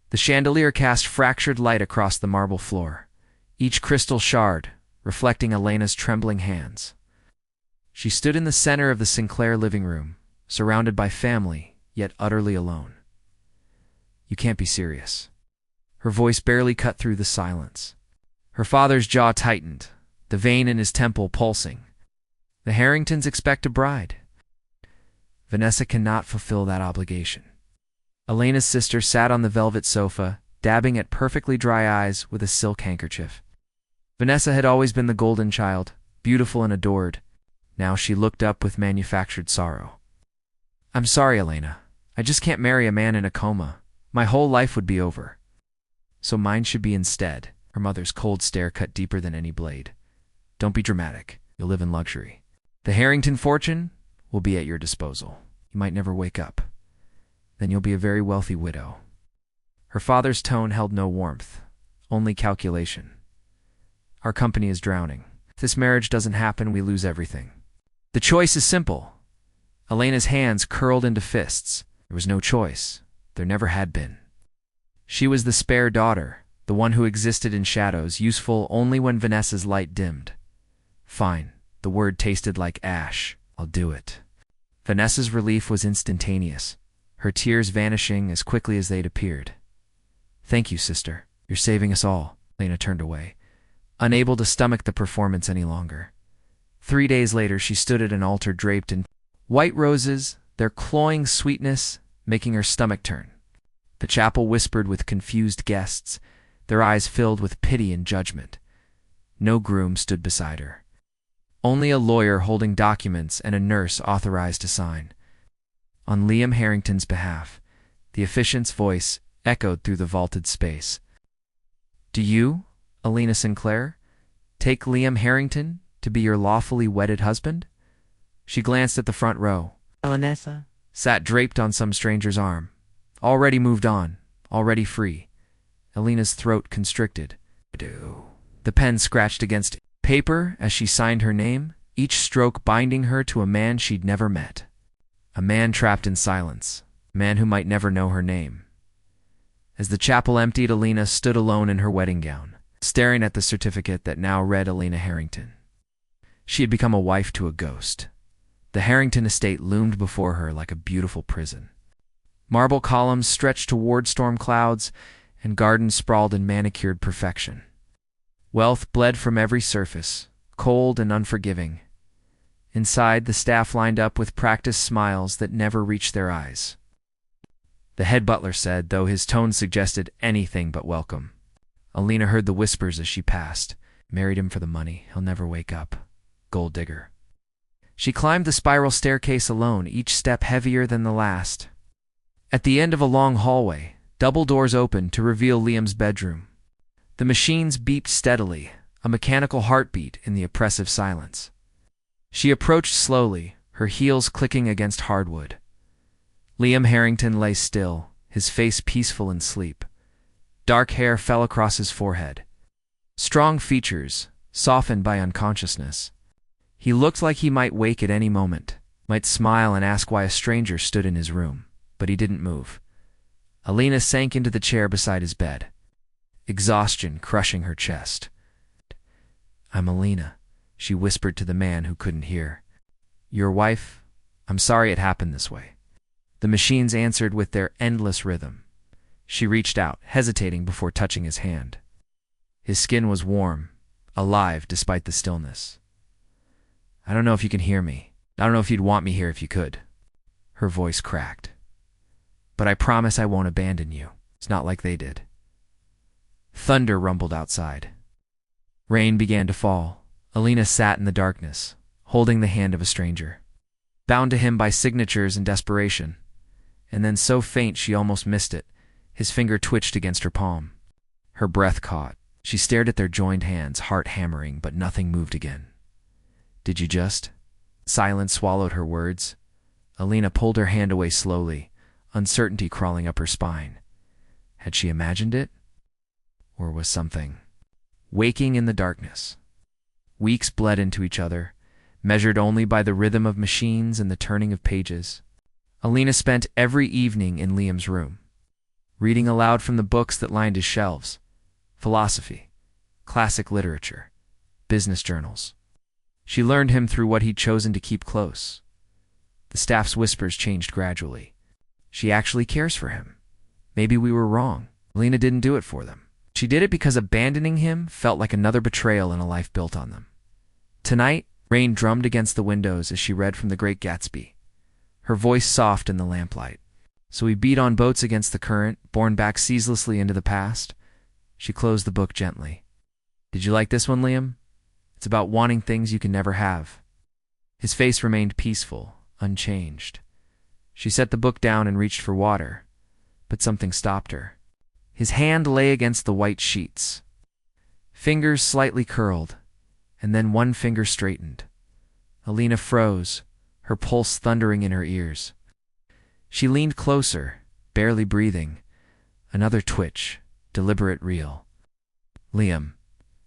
The chandelier cast fractured light across the marble floor, each crystal shard reflecting Elena's trembling hands. She stood in the center of the Sinclair living room, surrounded by family, yet utterly alone. "You can't be serious." Her voice barely cut through the silence. Her father's jaw tightened, the vein in his temple pulsing. "The Harringtons expect a bride. Vanessa cannot fulfill that obligation." Elena's sister sat on the velvet sofa, dabbing at perfectly dry eyes with a silk handkerchief. Vanessa had always been the golden child, beautiful and adored. Now she looked up with manufactured sorrow. "I'm sorry, Elena. I just can't marry a man in a coma. My whole life would be over." "So mine should be instead." Her mother's cold stare cut deeper than any blade. "Don't be dramatic. You'll live in luxury. The Harrington fortune will be at your disposal. You might never wake up. Then you'll be a very wealthy widow." Her father's tone held no warmth, only calculation. "Our company is drowning. If this marriage doesn't happen, we lose everything. The choice is simple." Elena's hands curled into fists. There was no choice. There never had been. She was the spare daughter, the one who existed in shadows, useful only when Vanessa's light dimmed. "Fine." The word tasted like ash. "I'll do it." Vanessa's relief was instantaneous, her tears vanishing as quickly as they'd appeared. "Thank you, sister. You're saving us all." Elena turned away, unable to stomach the performance any longer. 3 days later, she stood at an altar draped in white roses, their cloying sweetness making her stomach turn. The chapel whispered with confused guests, their eyes filled with pity and judgment. No groom stood beside her. Only a lawyer holding documents and a nurse authorized to sign. On Liam Harrington's behalf, the officiant's voice echoed through the vaulted space. "Do you, Elena Sinclair, take Liam Harrington to be your lawfully wedded husband?" She glanced at the front row. Vanessa Sat draped on some stranger's arm. Already moved on, already free. Elena's throat constricted. The pen scratched against paper as she signed her name, each stroke binding her to a man she'd never met. A man trapped in silence, a man who might never know her name. As the chapel emptied, Elena stood alone in her wedding gown, staring at the certificate that now read Elena Harrington. She had become a wife to a ghost. The Harrington estate loomed before her like a beautiful prison. Marble columns stretched toward storm clouds, and gardens sprawled in manicured perfection. Wealth bled from every surface, cold and unforgiving. Inside, the staff lined up with practiced smiles that never reached their eyes. The head butler said, though his tone suggested anything but welcome. Elena heard the whispers as she passed. "Married him for the money. He'll never wake up. Gold digger." She climbed the spiral staircase alone, each step heavier than the last. At the end of a long hallway, double doors opened to reveal Liam's bedroom. The machines beeped steadily, a mechanical heartbeat in the oppressive silence. She approached slowly, her heels clicking against hardwood. Liam Harrington lay still, his face peaceful in sleep. Dark hair fell across his forehead. Strong features, softened by unconsciousness. He looked like he might wake at any moment, might smile and ask why a stranger stood in his room, but he didn't move. Elena sank into the chair beside his bed, exhaustion crushing her chest. "I'm Elena," she whispered to the man who couldn't hear. "Your wife? I'm sorry it happened this way." The machines answered with their endless rhythm. She reached out, hesitating before touching his hand. His skin was warm, alive despite the stillness. "I don't know if you can hear me. I don't know if you'd want me here if you could." Her voice cracked. "But I promise I won't abandon you. It's not like they did." Thunder rumbled outside. Rain began to fall. Elena sat in the darkness, holding the hand of a stranger, bound to him by signatures and desperation. And then so faint she almost missed it, his finger twitched against her palm. Her breath caught. She stared at their joined hands, heart hammering, but nothing moved again. "Did you just?" Silence swallowed her words. Elena pulled her hand away slowly, uncertainty crawling up her spine. Had she imagined it? Or was something waking in the darkness? Weeks bled into each other, measured only by the rhythm of machines and the turning of pages. Elena spent every evening in Liam's room. reading aloud from the books that lined his shelves. Philosophy, classic literature, business journals. She learned him through what he'd chosen to keep close. The staff's whispers changed gradually. She actually cares for him. Maybe we were wrong. Elena didn't do it for them. She did it because abandoning him felt like another betrayal in a life built on them. Tonight, rain drummed against the windows as she read from The Great Gatsby, her voice soft in the lamplight. So we beat on boats against the current, borne back ceaselessly into the past. She closed the book gently. Did you like this one, Liam? It's about wanting things you can never have. His face remained peaceful, unchanged. She set the book down and reached for water, but something stopped her. His hand lay against the white sheets. Fingers slightly curled, and then one finger straightened. Elena froze, her pulse thundering in her ears. She leaned closer, barely breathing. Another twitch, deliberate, real. Liam.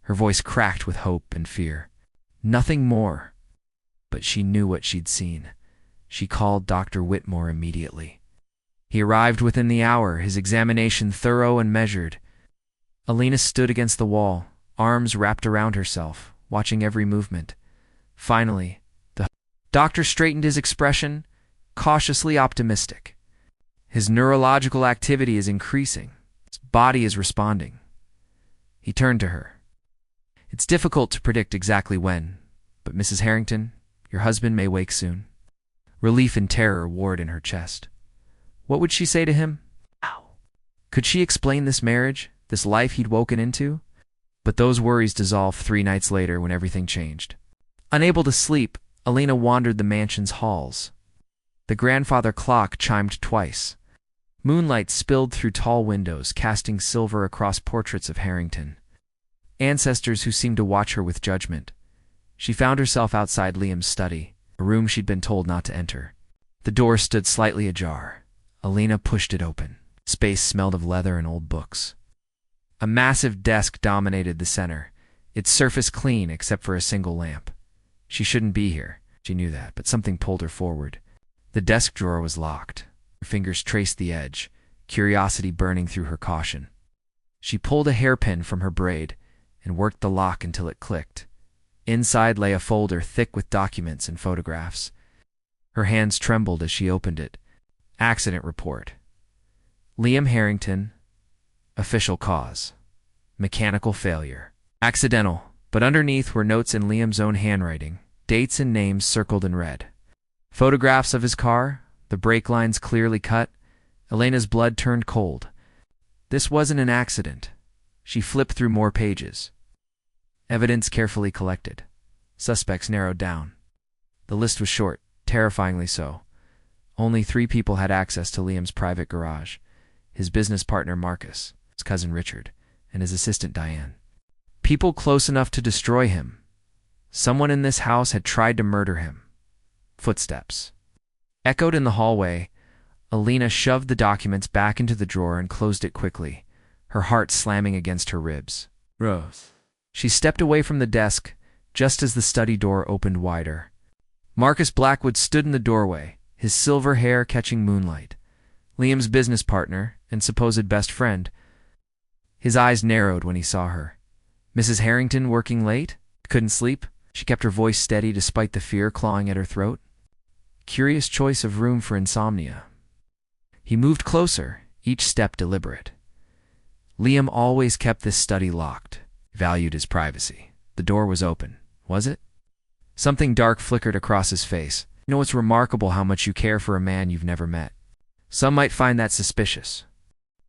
Her voice cracked with hope and fear. Nothing more. But she knew what she'd seen. She called Dr. Whitmore immediately. He arrived within the hour, his examination thorough and measured. Elena stood against the wall, arms wrapped around herself, watching every movement. Finally, the doctor straightened his expression, cautiously optimistic. His neurological activity is increasing. His body is responding. He turned to her. It's difficult to predict exactly when, but Mrs. Harrington, your husband may wake soon. Relief and terror warred in her chest. What would she say to him? How? Could she explain this marriage, this life he'd woken into? But those worries dissolved 3 nights later when everything changed. Unable to sleep, Elena wandered the mansion's halls. The grandfather clock chimed twice. Moonlight spilled through tall windows, casting silver across portraits of Harrington, ancestors who seemed to watch her with judgment. She found herself outside Liam's study, a room she'd been told not to enter. The door stood slightly ajar. Elena pushed it open. Space smelled of leather and old books. A massive desk dominated the center, its surface clean except for a single lamp. She shouldn't be here. She knew that, but something pulled her forward. The desk drawer was locked. Her fingers traced the edge, curiosity burning through her caution. She pulled a hairpin from her braid and worked the lock until it clicked. Inside lay a folder thick with documents and photographs. Her hands trembled as she opened it. Accident report. Liam Harrington. Official cause. Mechanical failure. Accidental, but underneath were notes in Liam's own handwriting, dates and names circled in red. Photographs of his car, the brake lines clearly cut. Elena's blood turned cold. This wasn't an accident. She flipped through more pages. Evidence carefully collected. Suspects narrowed down. The list was short, terrifyingly so. Only 3 people had access to Liam's private garage: his business partner Marcus, his cousin Richard, and his assistant Diane. People close enough to destroy him. Someone in this house had tried to murder him. Footsteps echoed in the hallway. Elena shoved the documents back into the drawer and closed it quickly, her heart slamming against her ribs. Rose. She stepped away from the desk just as the study door opened wider. Marcus Blackwood stood in the doorway, his silver hair catching moonlight. Liam's business partner and supposed best friend. His eyes narrowed when he saw her. Mrs. Harrington working late? Couldn't sleep? She kept her voice steady despite the fear clawing at her throat. Curious choice of room for insomnia. He moved closer, each step deliberate. Liam always kept this study locked, valued his privacy. The door was open, was it? Something dark flickered across his face. You know, it's remarkable how much you care for a man you've never met. Some might find that suspicious.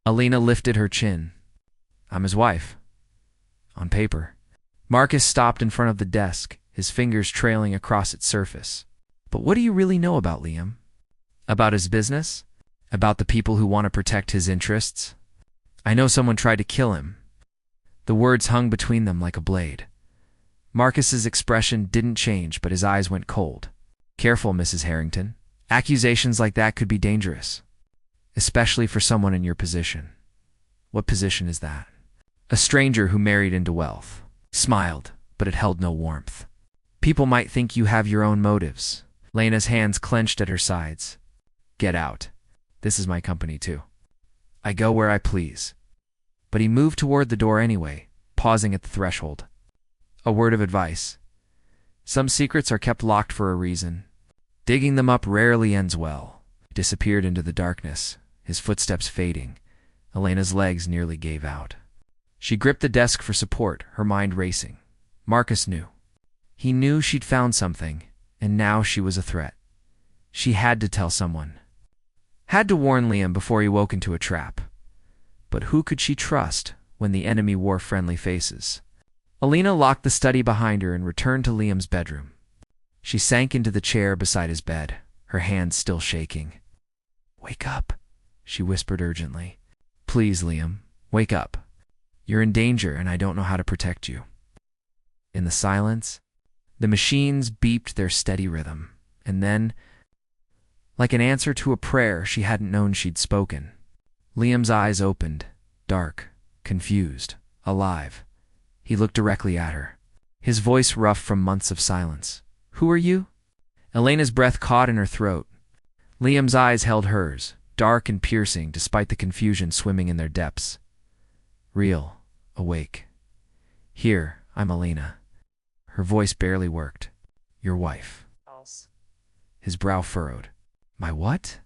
Elena lifted her chin. I'm his wife. On paper. Marcus stopped in front of the desk, his fingers trailing across its surface. But what do you really know about Liam? About his business? About the people who want to protect his interests? I know someone tried to kill him. The words hung between them like a blade. Marcus's expression didn't change, but his eyes went cold. Careful, Mrs. Harrington. Accusations like that could be dangerous, especially for someone in your position. What position is that? A stranger who married into wealth. Smiled, but it held no warmth. People might think you have your own motives. Lena's hands clenched at her sides. Get out. This is my company too. I go where I please. But he moved toward the door anyway, pausing at the threshold. A word of advice. Some secrets are kept locked for a reason. Digging them up rarely ends well. He disappeared into the darkness, his footsteps fading. Elena's legs nearly gave out. She gripped the desk for support, her mind racing. Marcus knew. He knew she'd found something, and now she was a threat. She had to tell someone. Had to warn Liam before he woke into a trap. But who could she trust when the enemy wore friendly faces? Elena locked the study behind her and returned to Liam's bedroom. She sank into the chair beside his bed, her hands still shaking. "Wake up," she whispered urgently. "Please, Liam, wake up. You're in danger and I don't know how to protect you." In the silence, the machines beeped their steady rhythm, and then, like an answer to a prayer she hadn't known she'd spoken, Liam's eyes opened, dark, confused, alive. He looked directly at her, his voice rough from months of silence. "Who are you?" Elena's breath caught in her throat. Liam's eyes held hers, dark and piercing despite the confusion swimming in their depths. "Real, awake. Here, I'm Elena." Her voice barely worked. "Your wife." False. His brow furrowed. "My what?"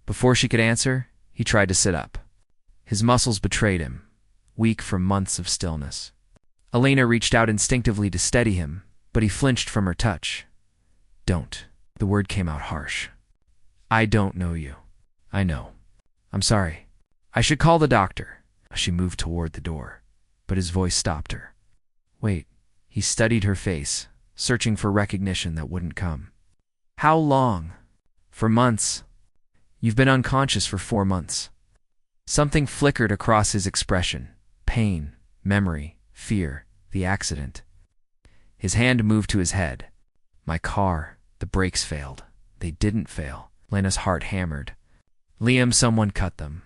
Before she could answer, he tried to sit up. His muscles betrayed him, weak from months of stillness. Elena reached out instinctively to steady him, but he flinched from her touch. "Don't." The word came out harsh. "I don't know you." "I know. I'm sorry. I should call the doctor." She moved toward the door, but his voice stopped her. "Wait." He studied her face, searching for recognition that wouldn't come. "How long?" "For months. You've been unconscious for 4 months." Something flickered across his expression. Pain, memory, fear, the accident. His hand moved to his head. "My car. The brakes failed." "They didn't fail." Lena's heart hammered. "Liam, someone cut them.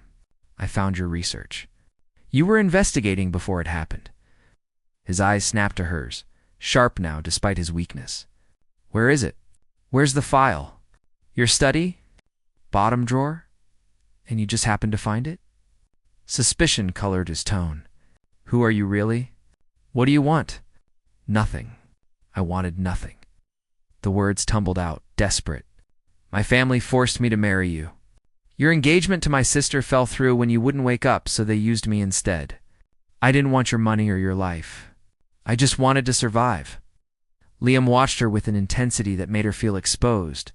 I found your research. You were investigating before it happened." His eyes snapped to hers, sharp now despite his weakness. "Where is it? Where's the file? Your study? Bottom drawer? And you just happened to find it?" Suspicion colored his tone. "Who are you really? What do you want?" "Nothing. I wanted nothing." The words tumbled out, desperate. "My family forced me to marry you. Your engagement to my sister fell through when you wouldn't wake up, so they used me instead. I didn't want your money or your life. I just wanted to survive." Liam watched her with an intensity that made her feel exposed.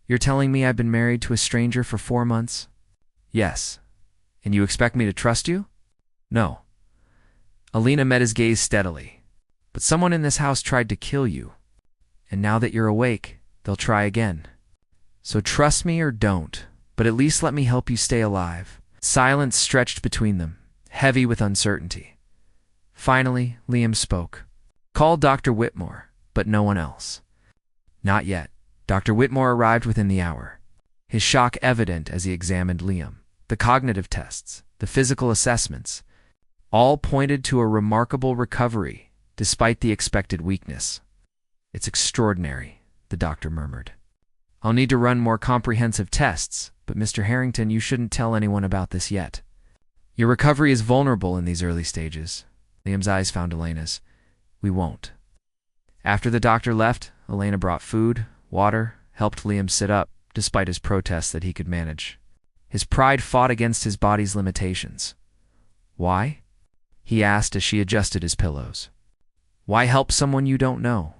"You're telling me I've been married to a stranger for 4 months?" "Yes. And you expect me to trust you?" "No." Elena met his gaze steadily. "But someone in this house tried to kill you. And now that you're awake, they'll try again. So trust me or don't, but at least let me help you stay alive." Silence stretched between them, heavy with uncertainty. Finally, Liam spoke. "Call Dr. Whitmore, but no one else." Not yet. Dr. Whitmore arrived within the hour, his shock evident as he examined Liam. The cognitive tests, the physical assessments, all pointed to a remarkable recovery, despite the expected weakness. "It's extraordinary," the doctor murmured. "I'll need to run more comprehensive tests, but Mr. Harrington, you shouldn't tell anyone about this yet. Your recovery is vulnerable in these early stages." Liam's eyes found Elena's. "We won't." After the doctor left, Elena brought food, water, helped Liam sit up, despite his protests that he could manage. His pride fought against his body's limitations. "Why?" he asked as she adjusted his pillows. "Why help someone you don't know?"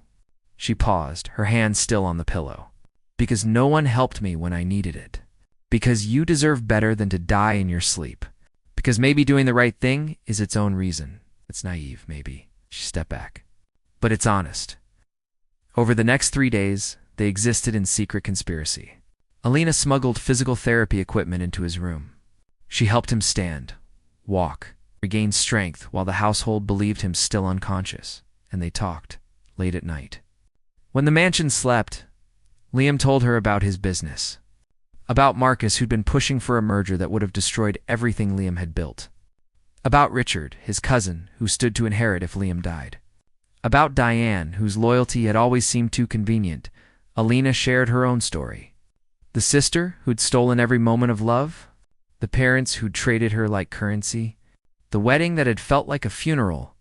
She paused, her hand still on the pillow. "Because no one helped me when I needed it. Because you deserve better than to die in your sleep. Because maybe doing the right thing is its own reason. It's naive, maybe." She stepped back. "But it's honest." Over the next 3 days, they existed in secret conspiracy. Elena smuggled physical therapy equipment into his room. She helped him stand, walk, regain strength while the household believed him still unconscious, and they talked, late at night. When the mansion slept, Liam told her about his business. About Marcus, who'd been pushing for a merger that would have destroyed everything Liam had built. About Richard, his cousin, who stood to inherit if Liam died. About Diane, whose loyalty had always seemed too convenient. Elena shared her own story. The sister who'd stolen every moment of love? The parents who'd traded her like currency. The wedding that had felt like a funeral.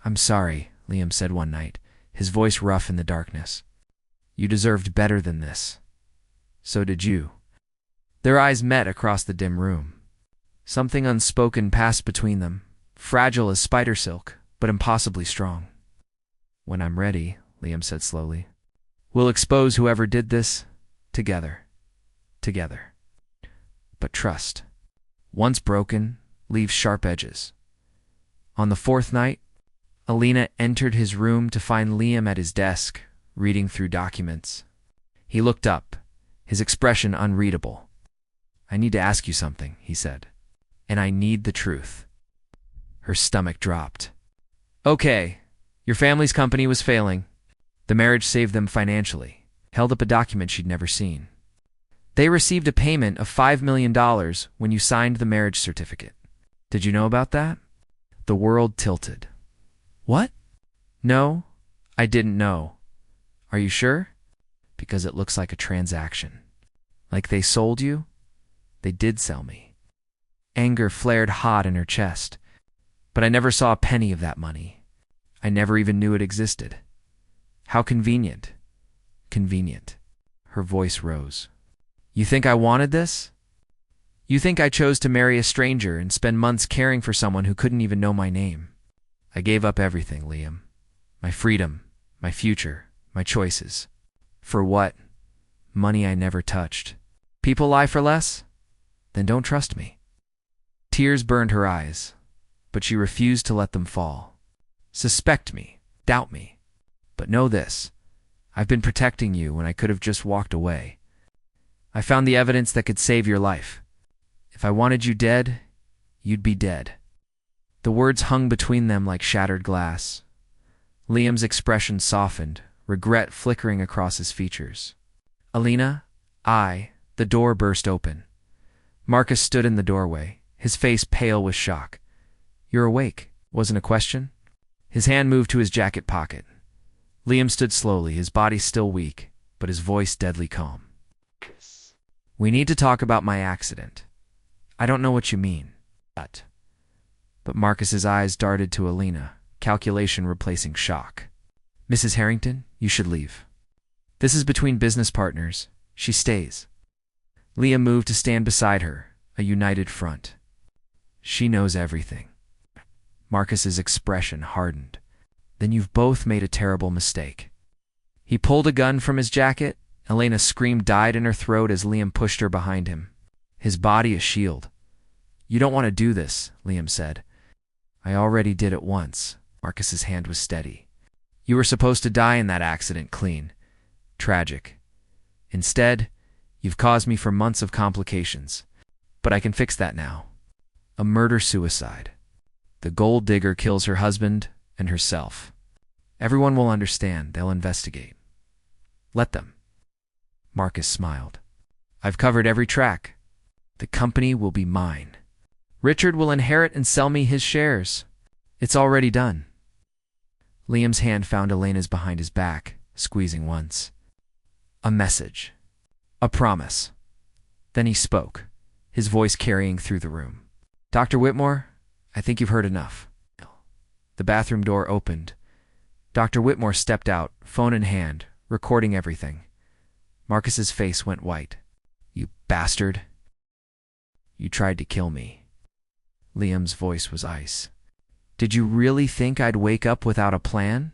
"I'm sorry," Liam said one night, his voice rough in the darkness. "You deserved better than this. So did you." Their eyes met across the dim room. Something unspoken passed between them, fragile as spider silk, but impossibly strong. "When I'm ready," Liam said slowly, "we'll expose whoever did this together. Together. But trust, once broken, leaves sharp edges." On the fourth night, Elena entered his room to find Liam at his desk, reading through documents. He looked up, his expression unreadable. "I need to ask you something," he said, "and I need the truth." Her stomach dropped. "Okay, your family's company was failing. The marriage saved them financially." Held up a document she'd never seen. "They received a payment of $5 million when you signed the marriage certificate. Did you know about that?" The world tilted. "What?" "No, I didn't know." "Are you sure?" "Because it looks like a transaction. Like they sold you?" "They did sell me." Anger flared hot in her chest. "But I never saw a penny of that money. I never even knew it existed. How convenient." "Convenient." Her voice rose. "You think I wanted this? You think I chose to marry a stranger and spend months caring for someone who couldn't even know my name? I gave up everything, Liam. My freedom, my future, my choices. For what? Money I never touched. People lie for less? Then don't trust me." Tears burned her eyes, but she refused to let them fall. "Suspect me, doubt me. But know this. I've been protecting you when I could have just walked away. I found the evidence that could save your life. If I wanted you dead, you'd be dead." The words hung between them like shattered glass. Liam's expression softened, regret flickering across his features. "Elena, the door burst open. Marcus stood in the doorway, his face pale with shock. "You're awake," wasn't a question. His hand moved to his jacket pocket. Liam stood slowly, his body still weak, but his voice deadly calm. "We need to talk about my accident. I don't know what you mean." But Marcus's eyes darted to Elena, calculation replacing shock. "Mrs. Harrington, you should leave. This is between business partners. She stays." Liam moved to stand beside her, a united front. "She knows everything." Marcus's expression hardened. "Then you've both made a terrible mistake." He pulled a gun from his jacket. Elena's scream died in her throat as Liam pushed her behind him, his body a shield. "You don't want to do this," Liam said. "I already did it once." Marcus's hand was steady. "You were supposed to die in that accident clean. Tragic. Instead, you've caused me for months of complications. But I can fix that now. A murder-suicide. The gold digger kills her husband and herself. Everyone will understand. They'll investigate. Let them." Marcus smiled. "I've covered every track. The company will be mine. Richard will inherit and sell me his shares. It's already done." Liam's hand found Elena's behind his back, squeezing once. A message. A promise. Then he spoke, his voice carrying through the room. "Dr. Whitmore, I think you've heard enough." The bathroom door opened. Dr. Whitmore stepped out, phone in hand, recording everything. Marcus's face went white. "You bastard. You tried to kill me." Liam's voice was ice. "Did you really think I'd wake up without a plan?"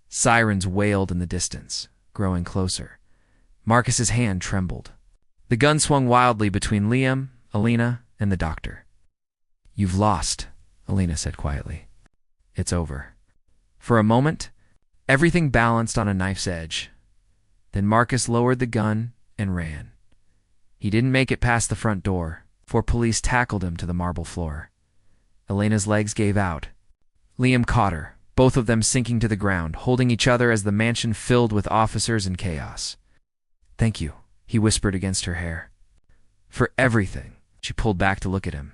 Sirens wailed in the distance, growing closer. Marcus's hand trembled. The gun swung wildly between Liam, Elena, and the doctor. "You've lost," Elena said quietly. "It's over." For a moment, everything balanced on a knife's edge. Then Marcus lowered the gun and ran. He didn't make it past the front door, for police tackled him to the marble floor. Elena's legs gave out. Liam caught her, both of them sinking to the ground, holding each other as the mansion filled with officers and chaos. "Thank you," he whispered against her hair. "For everything." She pulled back to look at him.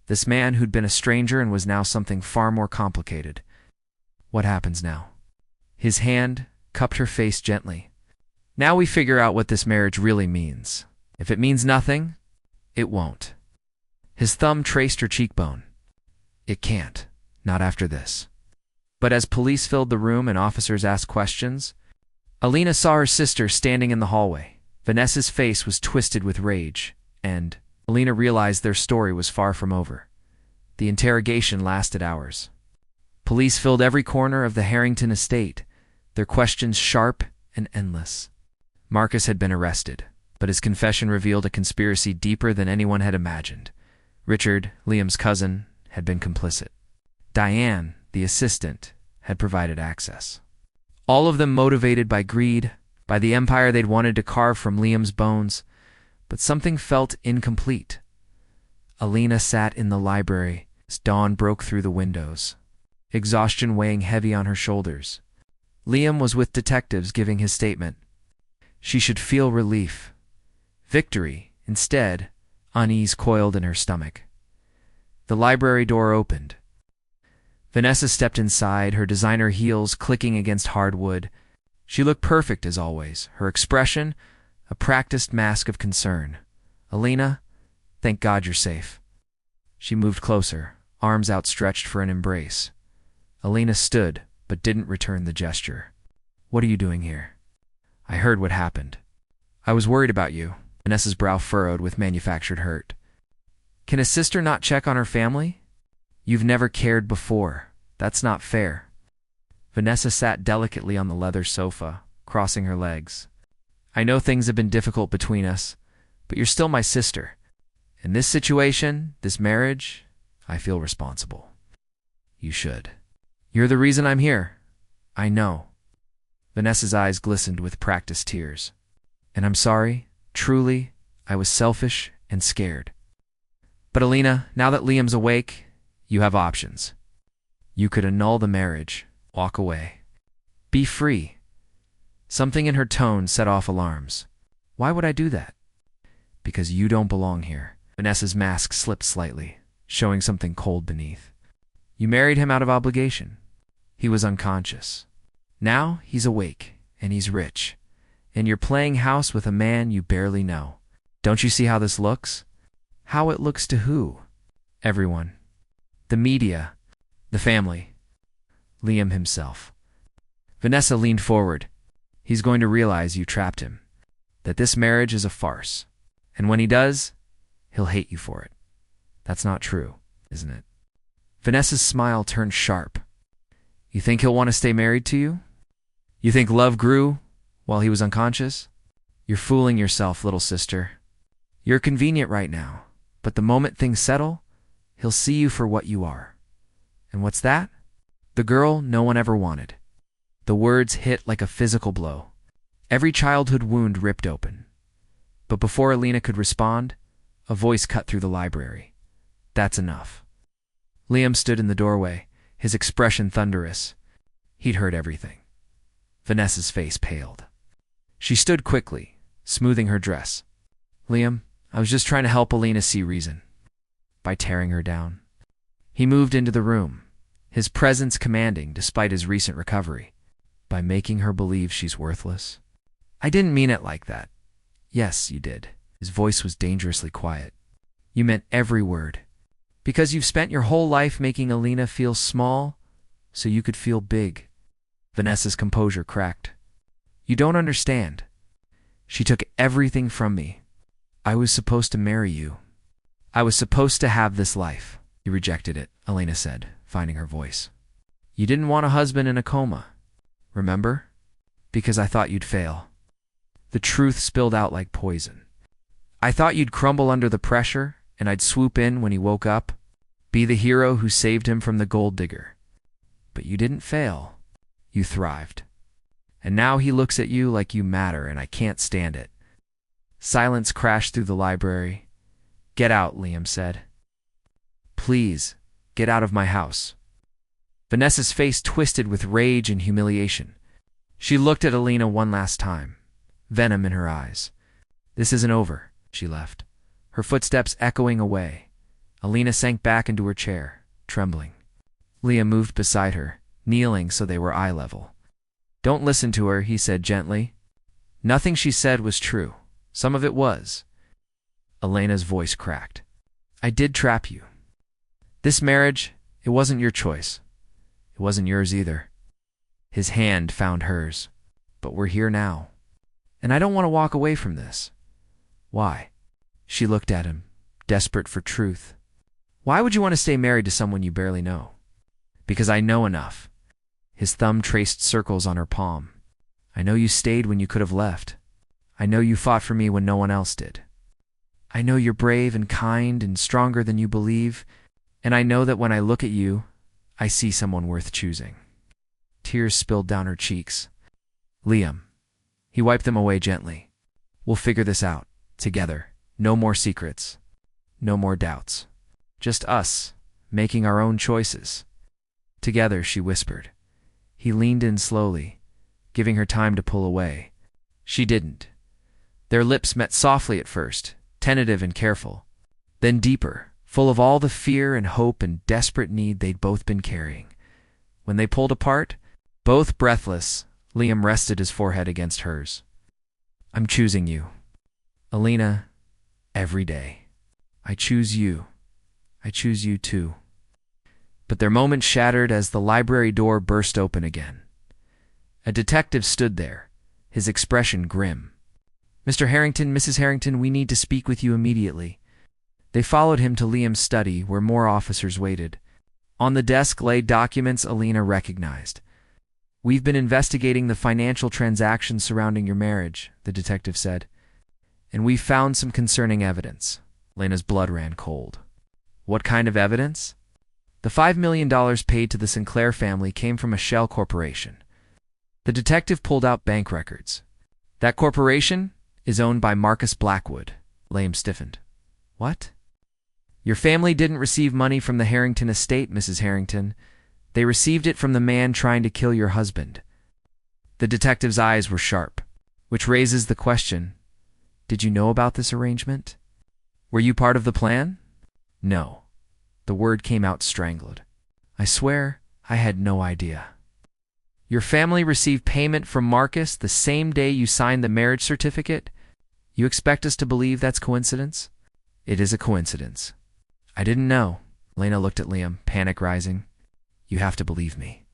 This man who'd been a stranger and was now something far more complicated. "What happens now?" His hand cupped her face gently. "Now we figure out what this marriage really means. If it means nothing, it won't." His thumb traced her cheekbone. It can't. Not after this. But as police filled the room and officers asked questions, Elena saw her sister standing in the hallway. Vanessa's face was twisted with rage, and Elena realized their story was far from over. The interrogation lasted hours. Police filled every corner of the Harrington estate, their questions sharp and endless. Marcus had been arrested, but his confession revealed a conspiracy deeper than anyone had imagined. Richard, Liam's cousin, had been complicit. Diane, the assistant, had provided access. All of them motivated by greed, by the empire they'd wanted to carve from Liam's bones, but something felt incomplete. Elena sat in the library as dawn broke through the windows, exhaustion weighing heavy on her shoulders. Liam was with detectives giving his statement. She should feel relief. Victory, instead, unease coiled in her stomach. The library door opened. Vanessa stepped inside, her designer heels clicking against hardwood. She looked perfect as always, her expression a practiced mask of concern. Elena, thank God you're safe. She moved closer, arms outstretched for an embrace. Elena stood, but didn't return the gesture. What are you doing here? I heard what happened. I was worried about you. Vanessa's brow furrowed with manufactured hurt. Can a sister not check on her family? You've never cared before. That's not fair. Vanessa sat delicately on the leather sofa, crossing her legs. I know things have been difficult between us, but you're still my sister. In this situation, this marriage, I feel responsible. You should. You're the reason I'm here. I know. Vanessa's eyes glistened with practiced tears. And I'm sorry, truly, I was selfish and scared. But Elena, now that Liam's awake, you have options. You could annul the marriage, walk away. Be free. Something in her tone set off alarms. Why would I do that? Because you don't belong here. Vanessa's mask slipped slightly, showing something cold beneath. You married him out of obligation. He was unconscious. Now he's awake, and he's rich. And you're playing house with a man you barely know. Don't you see how this looks? How it looks to who? Everyone. The media. The family. Liam himself. Vanessa leaned forward. He's going to realize you trapped him. That this marriage is a farce. And when he does, he'll hate you for it. That's not true, isn't it? Vanessa's smile turned sharp. You think he'll want to stay married to you? You think love grew while he was unconscious? You're fooling yourself, little sister. You're convenient right now, but the moment things settle, he'll see you for what you are. And what's that? The girl no one ever wanted. The words hit like a physical blow. Every childhood wound ripped open. But before Elena could respond, a voice cut through the library. That's enough. Liam stood in the doorway, his expression thunderous. He'd heard everything. Vanessa's face paled. She stood quickly, smoothing her dress. Liam, I was just trying to help Elena see reason. By tearing her down. He moved into the room, his presence commanding despite his recent recovery. By making her believe she's worthless. I didn't mean it like that. Yes, you did. His voice was dangerously quiet. You meant every word. Because you've spent your whole life making Elena feel small, so you could feel big. Vanessa's composure cracked. You don't understand. She took everything from me. I was supposed to marry you. I was supposed to have this life. You rejected it, Elena said, finding her voice. You didn't want a husband in a coma. Remember? Because I thought you'd fail. The truth spilled out like poison. I thought you'd crumble under the pressure, and I'd swoop in when he woke up, be the hero who saved him from the gold digger. But you didn't fail. You thrived. And now he looks at you like you matter, and I can't stand it. Silence crashed through the library. Get out, Liam said. Please, get out of my house. Vanessa's face twisted with rage and humiliation. She looked at Elena one last time, venom in her eyes. This isn't over, she left, her footsteps echoing away. Elena sank back into her chair, trembling. Liam moved beside her, kneeling so they were eye level. Don't listen to her, he said gently. Nothing she said was true. Some of it was. Elena's voice cracked. I did trap you. This marriage, it wasn't your choice. It wasn't yours either. His hand found hers. But we're here now. And I don't want to walk away from this. Why? She looked at him, desperate for truth. Why would you want to stay married to someone you barely know? Because I know enough. His thumb traced circles on her palm. I know you stayed when you could have left. I know you fought for me when no one else did. I know you're brave and kind and stronger than you believe, and I know that when I look at you, I see someone worth choosing. Tears spilled down her cheeks. Liam. He wiped them away gently. We'll figure this out, together. No more secrets. No more doubts. Just us, making our own choices. Together, she whispered. He leaned in slowly, giving her time to pull away. She didn't. Their lips met softly at first, tentative and careful, then deeper, full of all the fear and hope and desperate need they'd both been carrying. When they pulled apart, both breathless, Liam rested his forehead against hers. I'm choosing you. Elena, every day. I choose you. I choose you too. But their moment shattered as the library door burst open again. A detective stood there, his expression grim. Mr. Harrington, Mrs. Harrington, we need to speak with you immediately. They followed him to Liam's study, where more officers waited. On the desk lay documents Elena recognized. We've been investigating the financial transactions surrounding your marriage, the detective said. And we've found some concerning evidence. Elena's blood ran cold. What kind of evidence? The $5 million paid to the Sinclair family came from a shell corporation. The detective pulled out bank records. That corporation is owned by Marcus Blackwood. Liam stiffened. What? Your family didn't receive money from the Harrington estate, Mrs. Harrington. They received it from the man trying to kill your husband. The detective's eyes were sharp, which raises the question, did you know about this arrangement? Were you part of the plan? No. The word came out strangled. I swear I had no idea. Your family received payment from Marcus the same day you signed the marriage certificate? You expect us to believe that's coincidence? It is a coincidence. I didn't know. Elena looked at Liam, panic rising. You have to believe me.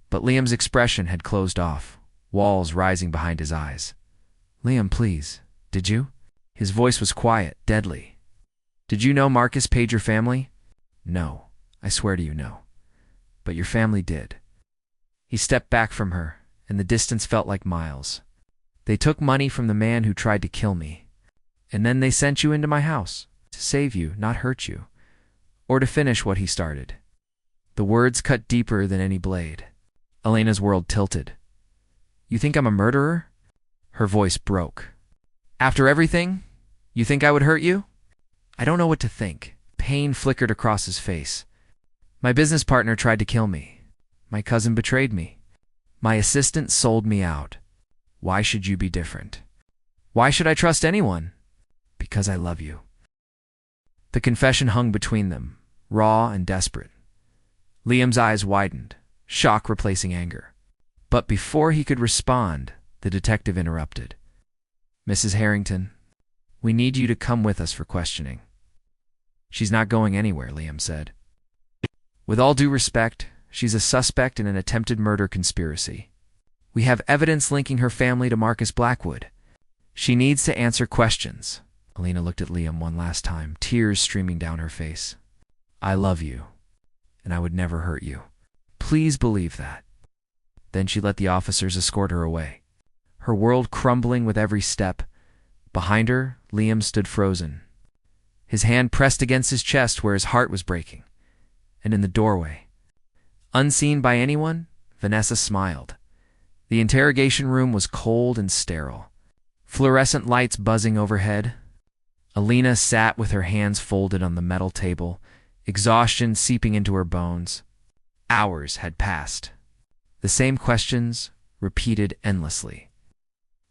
But Liam's expression had closed off, walls rising behind his eyes. Liam, please, did you? His voice was quiet, deadly. Did you know Marcus paid your family? No, I swear to you, no. But your family did. He stepped back from her, and the distance felt like miles. They took money from the man who tried to kill me. And then they sent you into my house, to save you, not hurt you, or to finish what he started. The words cut deeper than any blade. Elena's world tilted. You think I'm a murderer? Her voice broke. After everything, you think I would hurt you? I don't know what to think. Pain flickered across his face. My business partner tried to kill me. My cousin betrayed me. My assistant sold me out. Why should you be different? Why should I trust anyone? Because I love you. The confession hung between them, raw and desperate. Liam's eyes widened, shock replacing anger. But before he could respond, the detective interrupted. Mrs. Harrington, we need you to come with us for questioning. She's not going anywhere, Liam said. With all due respect, she's a suspect in an attempted murder conspiracy. We have evidence linking her family to Marcus Blackwood. She needs to answer questions. Elena looked at Liam one last time, tears streaming down her face. I love you, and I would never hurt you. Please believe that. Then she let the officers escort her away, her world crumbling with every step. Behind her, Liam stood frozen, his hand pressed against his chest where his heart was breaking. And in the doorway, unseen by anyone, Vanessa smiled. The interrogation room was cold and sterile, fluorescent lights buzzing overhead. Elena sat with her hands folded on the metal table, exhaustion seeping into her bones. Hours had passed. The same questions, repeated endlessly.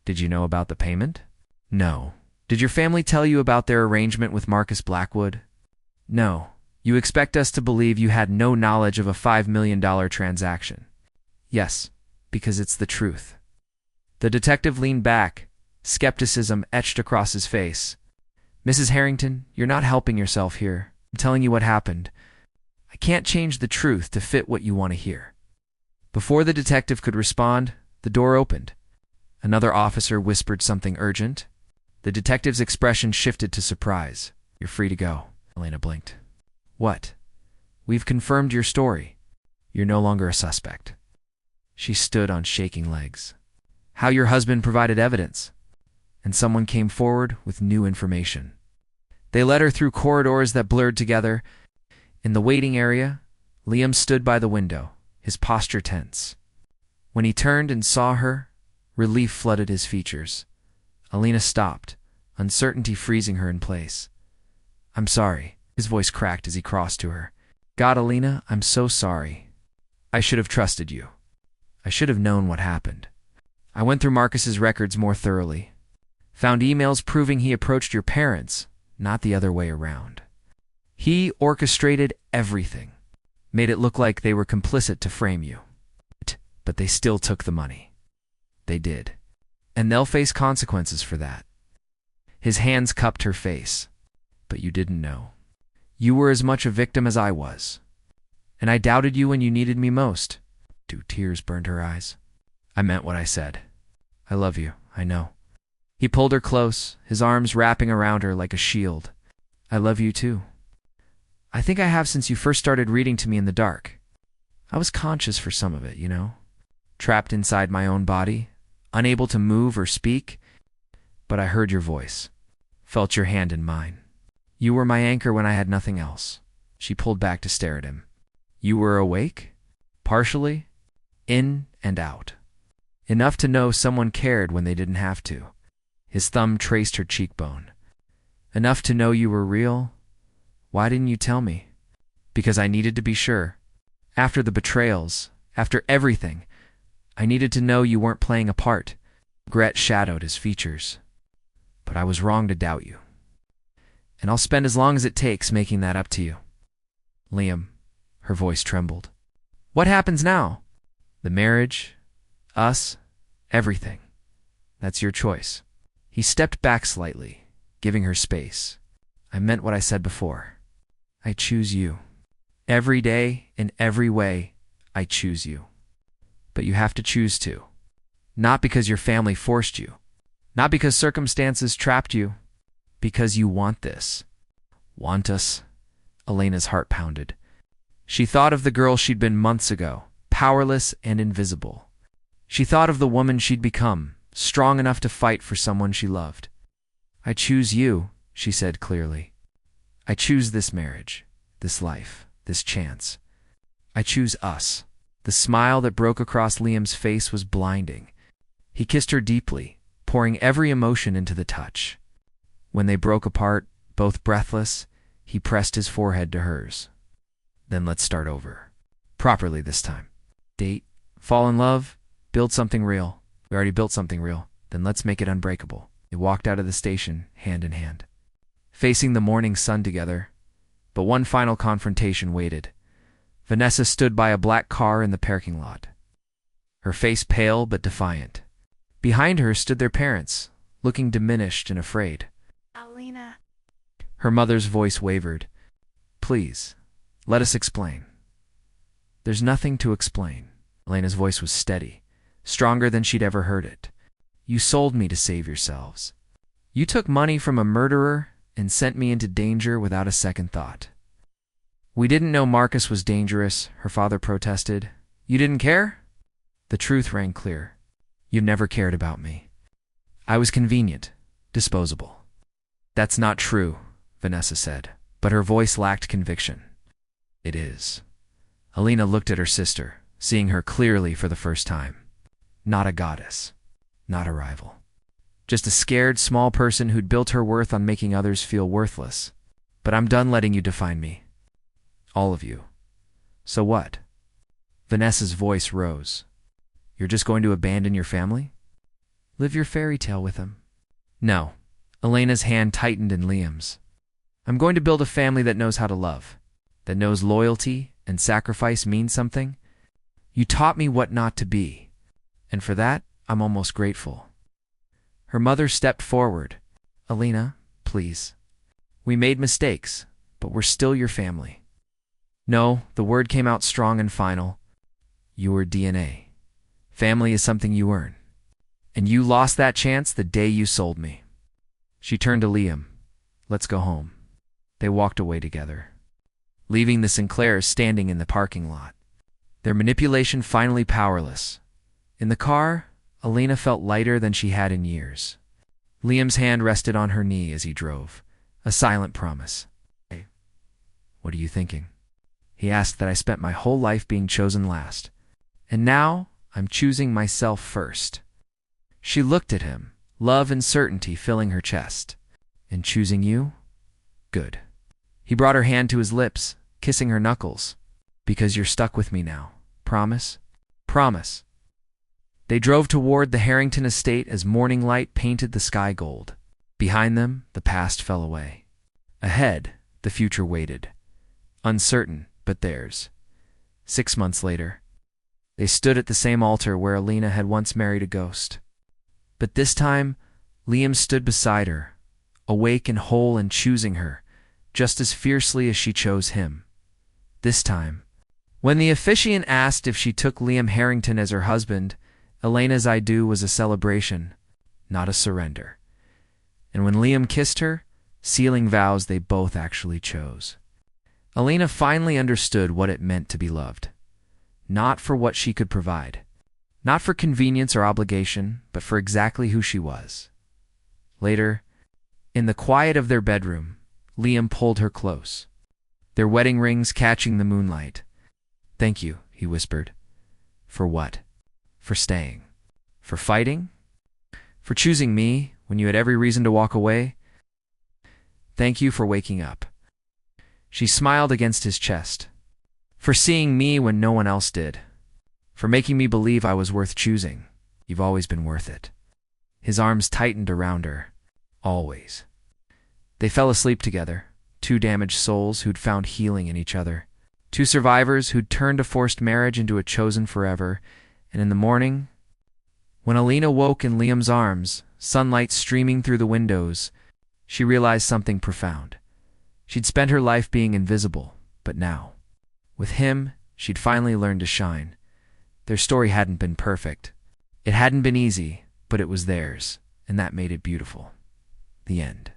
Did you know about the payment? No. Did your family tell you about their arrangement with Marcus Blackwood? No. You expect us to believe you had no knowledge of a $5 million transaction? Yes, because it's the truth. The detective leaned back, skepticism etched across his face. Mrs. Harrington, you're not helping yourself here. I'm telling you what happened. I can't change the truth to fit what you want to hear. Before the detective could respond, the door opened. Another officer whispered something urgent. The detective's expression shifted to surprise. You're free to go. Elena blinked. What? We've confirmed your story. You're no longer a suspect. She stood on shaking legs. How your husband provided evidence. And someone came forward with new information. They led her through corridors that blurred together. In the waiting area, Liam stood by the window, his posture tense. When he turned and saw her, relief flooded his features. Elena stopped, uncertainty freezing her in place. I'm sorry, his voice cracked as he crossed to her. God, Elena, I'm so sorry. I should have trusted you. I should have known what happened. I went through Marcus's records more thoroughly. Found emails proving he approached your parents, not the other way around. He orchestrated everything, made it look like they were complicit to frame you. But they still took the money. They did. And they'll face consequences for that. His hands cupped her face. But you didn't know. You were as much a victim as I was. And I doubted you when you needed me most. Two tears burned her eyes. I meant what I said. I love you, I know. He pulled her close, his arms wrapping around her like a shield. I love you too. I think I have since you first started reading to me in the dark. I was conscious for some of it, you know? Trapped inside my own body, unable to move or speak. But I heard your voice, felt your hand in mine. You were my anchor when I had nothing else. She pulled back to stare at him. You were awake? Partially? In and out. Enough to know someone cared when they didn't have to. His thumb traced her cheekbone. Enough to know you were real? Why didn't you tell me? Because I needed to be sure. After the betrayals, after everything, I needed to know you weren't playing a part. Regret shadowed his features. But I was wrong to doubt you. And I'll spend as long as it takes making that up to you. Liam, her voice trembled. What happens now? The marriage, us, everything. That's your choice. He stepped back slightly, giving her space. I meant what I said before. I choose you. Every day, in every way, I choose you. But you have to choose too. Not because your family forced you. Not because circumstances trapped you. Because you want this. Want us? Elena's heart pounded. She thought of the girl she'd been months ago, powerless and invisible. She thought of the woman she'd become, strong enough to fight for someone she loved. I choose you, she said clearly. I choose this marriage, this life, this chance. I choose us. The smile that broke across Liam's face was blinding. He kissed her deeply, pouring every emotion into the touch. When they broke apart, both breathless, he pressed his forehead to hers. Then let's start over. Properly this time. Date, fall in love, build something real. We already built something real. Then let's make it unbreakable. They walked out of the station, hand in hand, facing the morning sun together. But one final confrontation waited. Vanessa stood by a black car in the parking lot, her face pale but defiant. Behind her stood their parents, looking diminished and afraid. Elena. Her mother's voice wavered. Please, let us explain. There's nothing to explain. Elena's voice was steady, stronger than she'd ever heard it. You sold me to save yourselves. You took money from a murderer and sent me into danger without a second thought. We didn't know Marcus was dangerous, her father protested. You didn't care? The truth rang clear. You never cared about me. I was convenient, disposable. That's not true, Vanessa said, but her voice lacked conviction. It is. Elena looked at her sister, seeing her clearly for the first time. Not a goddess, not a rival. Just a scared, small person who'd built her worth on making others feel worthless. But I'm done letting you define me. All of you. So what? Vanessa's voice rose. You're just going to abandon your family? Live your fairy tale with him. No. Elena's hand tightened in Liam's. I'm going to build a family that knows how to love, that knows loyalty and sacrifice mean something. You taught me what not to be, and for that, I'm almost grateful. Her mother stepped forward. Elena, please, We made mistakes, but we're still your family. No, the word came out strong and final. Your DNA. Family is something you earn. And you lost that chance the day you sold me. She turned to Liam. Let's go home. They walked away together, leaving the Sinclairs standing in the parking lot, their manipulation finally powerless. In the car, Elena felt lighter than she had in years. Liam's hand rested on her knee as he drove, a silent promise. Hey, what are you thinking? He asked that I spent my whole life being chosen last, and now I'm choosing myself first. She looked at him, love and certainty filling her chest. And choosing you? Good. He brought her hand to his lips, kissing her knuckles. Because you're stuck with me now. Promise? Promise. They drove toward the Harrington estate as morning light painted the sky gold. Behind them, the past fell away. Ahead, the future waited. Uncertain, but theirs. 6 months later, they stood at the same altar where Elena had once married a ghost. But this time, Liam stood beside her, awake and whole and choosing her, just as fiercely as she chose him. This time, when the officiant asked if she took Liam Harrington as her husband, Elena's I do was a celebration, not a surrender. And when Liam kissed her, sealing vows they both actually chose. Elena finally understood what it meant to be loved. Not for what she could provide. Not for convenience or obligation, but for exactly who she was. Later, in the quiet of their bedroom, Liam pulled her close, their wedding rings catching the moonlight. Thank you, he whispered. For what? For staying. For fighting? For choosing me when you had every reason to walk away? Thank you for waking up. She smiled against his chest. For seeing me when no one else did. For making me believe I was worth choosing. You've always been worth it. His arms tightened around her. Always. They fell asleep together, two damaged souls who'd found healing in each other. Two survivors who'd turned a forced marriage into a chosen forever. And in the morning, when Elena woke in Liam's arms, sunlight streaming through the windows, she realized something profound. She'd spent her life being invisible, but now, with him, she'd finally learned to shine. Their story hadn't been perfect. It hadn't been easy, but it was theirs, and that made it beautiful. The end.